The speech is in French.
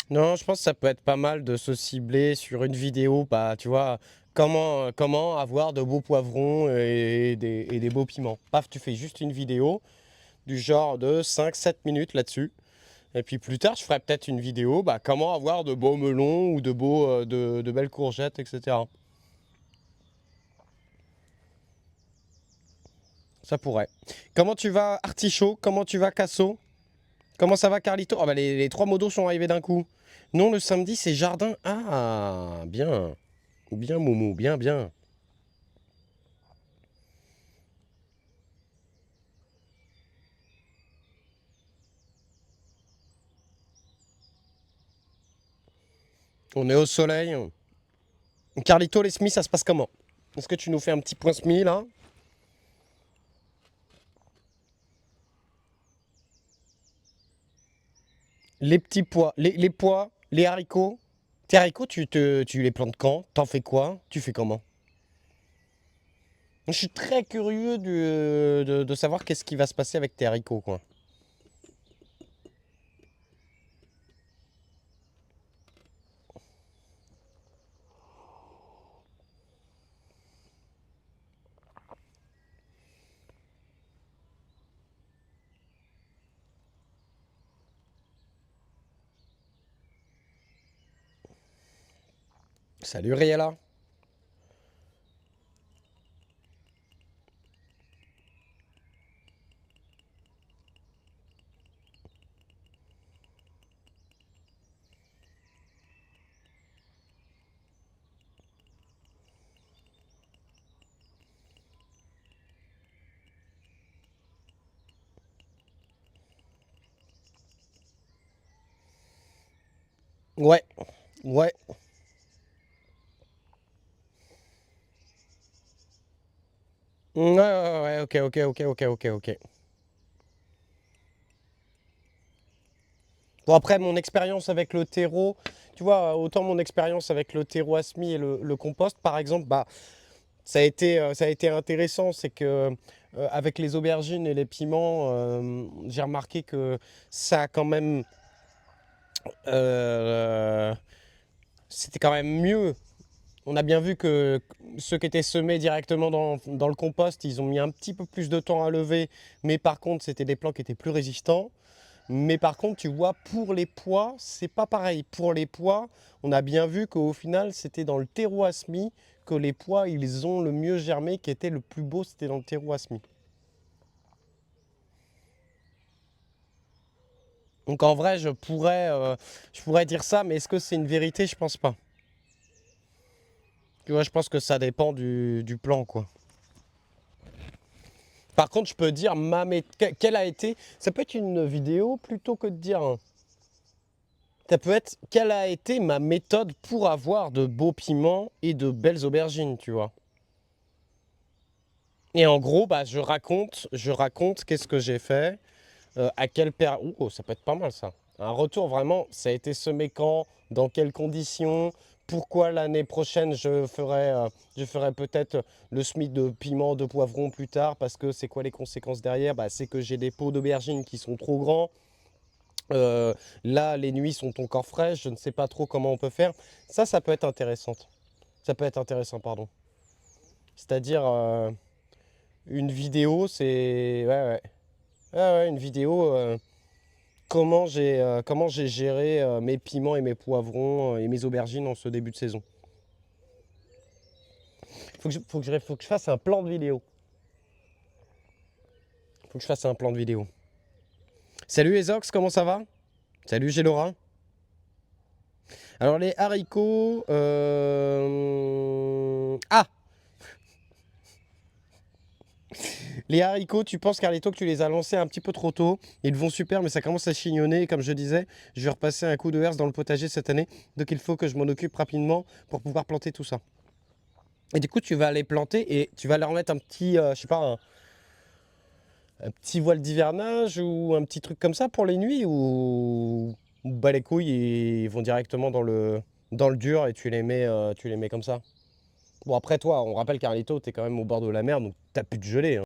Non, je pense que ça peut être pas mal de se cibler sur une vidéo, bah, tu vois, comment avoir de beaux poivrons et des beaux piments. Paf, tu fais juste une vidéo du genre de 5-7 minutes là-dessus. Et puis plus tard, je ferai peut-être une vidéo, bah, comment avoir de beaux melons ou de belles courgettes, etc. Ça pourrait. Comment tu vas, Artichaut? Comment tu vas, Casso? Comment ça va, Carlito? Ah bah les trois modos sont arrivés d'un coup. Non, le samedi, c'est jardin. Ah, bien. Bien, Moumou, bien, bien. On est au soleil. Carlito, les semis, ça se passe comment? Est-ce que tu nous fais un petit point semis, là? Les petits pois, les pois, les haricots. Tes haricots, tu les plantes quand? T'en fais quoi? Tu fais comment? Je suis très curieux de savoir qu'est-ce qui va se passer avec tes haricots, quoi. Salut, Riella. Ouais, ouais. Ouais, ouais, ouais, ok, ok, ok, ok, ok, ok. Bon, après, mon expérience avec le terreau, tu vois, autant mon expérience avec le terreau asmi et le compost, par exemple, bah, ça a été intéressant. C'est que avec les aubergines et les piments, j'ai remarqué que ça a quand même, euh, c'était quand même mieux. On a bien vu que ceux qui étaient semés directement dans le compost, ils ont mis un petit peu plus de temps à lever, mais par contre, c'était des plants qui étaient plus résistants. Mais par contre, tu vois, pour les pois, c'est pas pareil. Pour les pois, on a bien vu qu'au final, c'était dans le terreau asmi que les pois, ils ont le mieux germé, qui était le plus beau, c'était dans le terreau asmi. Donc en vrai, je pourrais dire ça, mais est-ce que c'est une vérité? Je pense pas. Tu vois, je pense que ça dépend du plan, quoi. Par contre, je peux dire quelle a été. Ça peut être une vidéo plutôt que de dire. Ça peut être quelle a été ma méthode pour avoir de beaux piments et de belles aubergines, tu vois. Et en gros, bah, je raconte qu'est-ce que j'ai fait, à quelle période. Oh, ça peut être pas mal ça. Un retour vraiment, ça a été semé quand, dans quelles conditions, pourquoi l'année prochaine je ferai peut-être le SMIC de piment, de poivron plus tard, parce que c'est quoi les conséquences derrière? Bah, c'est que j'ai des pots d'aubergines qui sont trop grands. Euh, Là, les nuits sont encore fraîches, je ne sais pas trop comment on peut faire. Ça peut être intéressant. Ça peut être intéressant, pardon. C'est-à-dire, une vidéo, c'est. Ouais, ouais. Ouais, ouais, une vidéo, comment j'ai géré mes piments et mes poivrons et mes aubergines en ce début de saison. Faut que je fasse un plan de vidéo. Faut que je fasse un plan de vidéo. Salut Ezox, comment ça va? Salut Gélora. Alors les haricots. Ah! Les haricots, tu penses Carlito que tu les as lancés un petit peu trop tôt. Ils vont super, mais ça commence à chignonner. Et comme je disais, je vais repasser un coup de herse dans le potager cette année. Donc il faut que je m'en occupe rapidement pour pouvoir planter tout ça. Et du coup, tu vas les planter et tu vas leur mettre un petit, je sais pas, un petit voile d'hivernage ou un petit truc comme ça pour les nuits ou bah les couilles ils vont directement dans le dur et tu les mets comme ça. Bon après toi, on rappelle Carlito, t'es quand même au bord de la mer donc t'as plus de gelée, hein.